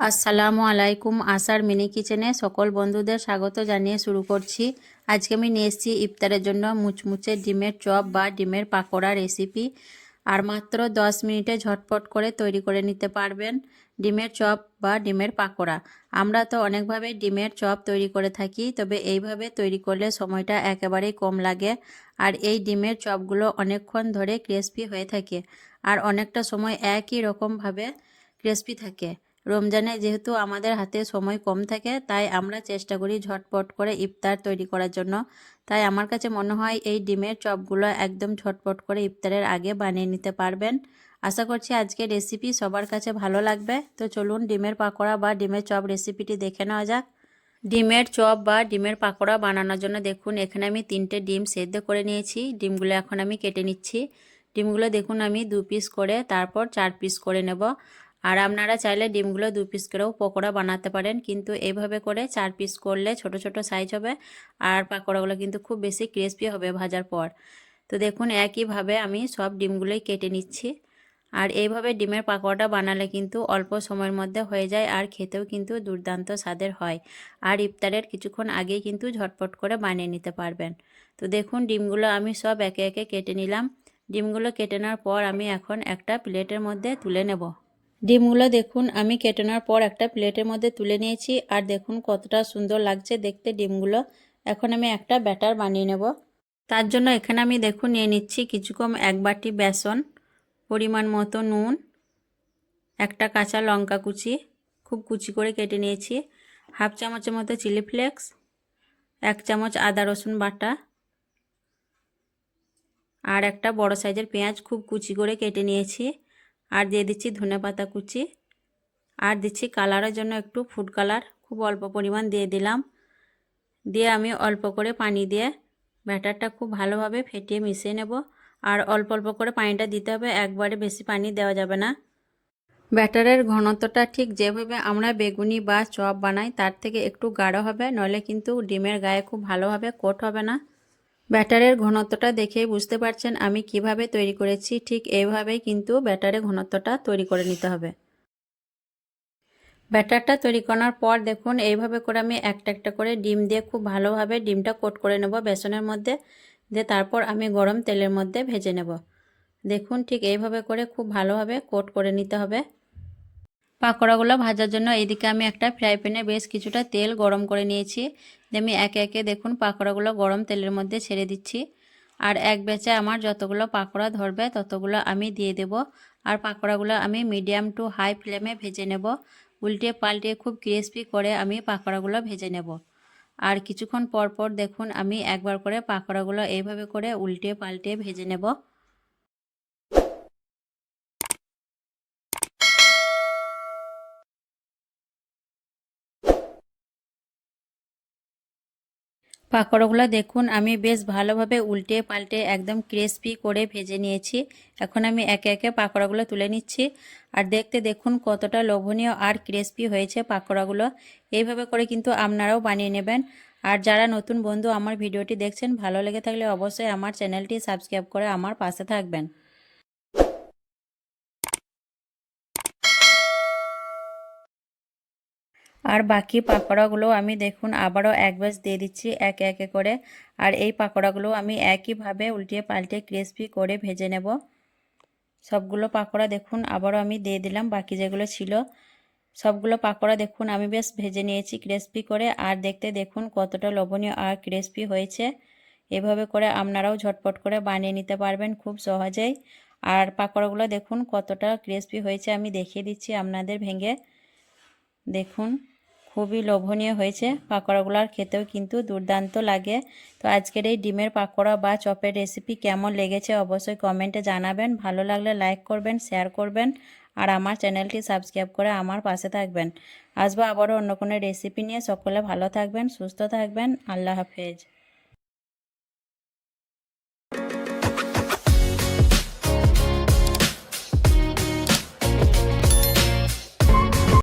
আসসালামু আলাইকুম। আশার মিনি কিচেনে সকল বন্ধুদের স্বাগত জানিয়ে শুরু করছি। আজকে আমি নিয়ে এসেছি ইফতারের জন্য মুচমুচে ডিমের চপ বা ডিমের পাকোড়া রেসিপি। আর মাত্র 10 মিনিটে ঝটপট করে তৈরি করে নিতে পারবেন ডিমের চপ বা ডিমের পাকোড়া। আমরা তো অনেকভাবে ডিমের চপ তৈরি করে থাকি, তবে এইভাবে তৈরি করলে সময়টা একেবারেই কম লাগে। আর এই ডিমের চপগুলো অনেকক্ষণ ধরে ক্রিস্পি হয়ে থাকে আর অনেকটা সময় একই রকমভাবে ক্রিস্পি থাকে। রমজানে যেহেতু আমাদের হাতে সময় কম থাকে, তাই আমরা চেষ্টা করি ঝটপট করে ইফতার তৈরি করার জন্য। তাই আমার কাছে মনে হয় এই ডিমের চপগুলো একদম ঝটপট করে ইফতারের আগে বানিয়ে নিতে পারবেন। আশা করছি আজকের রেসিপি সবার কাছে ভালো লাগবে। তো চলুন ডিমের পাকোড়া বা ডিমের চপ রেসিপিটি দেখে নেওয়া যাক। ডিমের চপ বা ডিমের পাকোড়া বানানোর জন্য দেখুন এখানে আমি 3টে ডিম সেদ্ধ করে নিয়েছি। ডিমগুলো এখন আমি কেটে নিচ্ছি। ডিমগুলো দেখুন আমি 2 পিস করে তারপর 4 পিস করে নেব। আর আপনারা চাইলে ডিমগুলো 2 পিস করেও পকোড়া বানাতে পারেন, কিন্তু এইভাবে করে 4 পিস করলে ছোট ছোট সাইজ হবে আর পাকোড়াগুলো কিন্তু খুব বেশি ক্রিস্পি হবে ভাজার পর। তো দেখুন একইভাবে আমি সব ডিমগুলোই কেটে নিচ্ছি। আর এইভাবে ডিমের পাকোড়াটা বানালে কিন্তু অল্প সময়ের মধ্যে হয়ে যায় আর খেতেও কিন্তু দুর্দান্ত স্বাদের হয়। আর ইফতারের কিছুক্ষণ আগেই কিন্তু ঝটপট করে বানিয়ে নিতে পারবেন। তো দেখুন ডিমগুলো আমি সব একে একে কেটে নিলাম। ডিমগুলো কেটে নেওয়ার পর আমি এখন একটা প্লেটের মধ্যে তুলে নেব। ডিমগুলো দেখুন আমি কেটে নেওয়ার পর একটা প্লেটের মধ্যে তুলে নিয়েছি। আর দেখুন কতটা সুন্দর লাগছে দেখতে ডিমগুলো। এখন আমি একটা ব্যাটার বানিয়ে নেব। তার জন্য এখানে আমি দেখুন নিয়ে নিচ্ছি কিছু কম 1 বাটি বেসন, পরিমাণ মতো নুন, একটা কাঁচা লঙ্কা কুচি খুব কুচি করে কেটে নিয়েছি, হাফ চামচের মতো চিলি ফ্লেক্স, 1 চামচ আদা রসুন বাটা, আর একটা বড় সাইজের পেঁয়াজ খুব কুচি করে কেটে নিয়েছি। আর দিয়ে দিচ্ছি ধনেপাতা কুচি, আর দিচ্ছি কালারের জন্য একটু ফুড কালার খুব অল্প পরিমাণ দিয়ে দিলাম। দিয়ে আমি অল্প করে পানি দিয়ে ব্যাটারটা খুব ভালোভাবে ফেটিয়ে মিশিয়ে নেব। আর অল্প অল্প করে পানিটা দিতে হবে, একবারে বেশি পানি দেওয়া যাবে না। ব্যাটারের ঘনত্বটা ঠিক যেভাবে আমরা বেগুনি বা চপ বানাই তার থেকে একটু গাঢ় হবে, নইলে কিন্তু ডিমের গায়ে খুব ভালোভাবে কোট হবে না। ব্যাটারের ঘনত্বটা দেখেই বুঝতে পারছেন আমি কিভাবে তৈরি করেছি, ঠিক এইভাবেই কিন্তু ব্যাটারের ঘনত্বটা তৈরি করে নিতে হবে। ব্যাটারটা তৈরি করার পর দেখুন এইভাবে করে আমি একটা একটা করে ডিম দিয়ে খুব ভালোভাবে ডিমটা কোট করে নেব বেসনের মধ্যে, দিয়ে তারপর আমি গরম তেলের মধ্যে ভেজে নেব। দেখুন ঠিক এইভাবে করে খুব ভালোভাবে কোট করে নিতে হবে। পাকোড়াগুলো ভাজার জন্য এদিকে আমি একটা ফ্রাই প্যানে বেশ কিছুটা তেল গরম করে নিয়েছি। আমি একে একে দেখুন পাকোড়াগুলো গরম তেলের মধ্যে ছেড়ে দিচ্ছি। আর এক ব্যাচে আমার যতগুলো পাকোড়া ধরবে ততগুলো আমি দিয়ে দেব। আর পাকোড়াগুলো আমি মিডিয়াম টু হাই ফ্লেমে ভেজে নেব। উল্টে পাল্টে খুব ক্রিস্পি করে আমি পাকোড়াগুলো ভেজে নেব। আর কিছুক্ষণ পর পর দেখুন আমি একবার করে পাকোড়াগুলো এইভাবে করে উল্টে পাল্টে ভেজে নেব। পাকোড়াগুলো দেখুন আমি বেশ ভালোভাবে উল্টে পাল্টে একদম ক্রিস্পি করে ভেজে নিয়েছি। এখন আমি একে একে পাকোড়াগুলো তুলে নিচ্ছি। আর দেখতে দেখুন কতটা লোভনীয় আর ক্রিস্পি হয়েছে পাকোড়াগুলো। এইভাবে করে কিন্তু আপনারাও বানিয়ে নেবেন। আর যারা নতুন বন্ধু আমার ভিডিওটি দেখছেন, ভালো লেগে থাকলে অবশ্যই আমার চ্যানেলটি সাবস্ক্রাইব করে আমার পাশে থাকবেন। আর বাকি পাকোড়াগুলো আমি দেখুন আবারও এক ব্যাচ দিয়ে দিচ্ছি একে একে করে। আর এই পাকোড়াগুলো আমি একইভাবে উল্টিয়ে পাল্টে ক্রিস্পি করে ভেজে নেব। সবগুলো পাকোড়া দেখুন আবারও আমি দিয়ে দিলাম, বাকি যেগুলো ছিল সবগুলো পাকোড়া দেখুন আমি বেশ ভেজে নিয়েছি ক্রিস্পি করে। আর দেখতে দেখুন কতটা লোভনীয় আর ক্রিস্পি হয়েছে। এভাবে করে আপনারাও ঝটপট করে বানিয়ে নিতে পারবেন খুব সহজেই। আর পাকোড়াগুলো দেখুন কতটা ক্রিস্পি হয়েছে আমি দেখিয়ে দিচ্ছি আপনাদের ভেঙে। দেখুন খুবই লোভনীয় হয়েছে পাকোড়াগুলো, আর খেতেও কিন্তু দুর্দান্ত লাগে। তো আজকের এই ডিমের পাকোড়া বা চপের রেসিপি কেমন লেগেছে অবশ্যই কমেন্টে জানাবেন। ভালো লাগলে লাইক করবেন, শেয়ার করবেন, আর আমার চ্যানেলটি সাবস্ক্রাইব করে আমার পাশে থাকবেন। আসবো আবারও অন্য কোনো রেসিপি নিয়ে। সকলে ভালো থাকবেন, সুস্থ থাকবেন। আল্লাহ হাফেজ।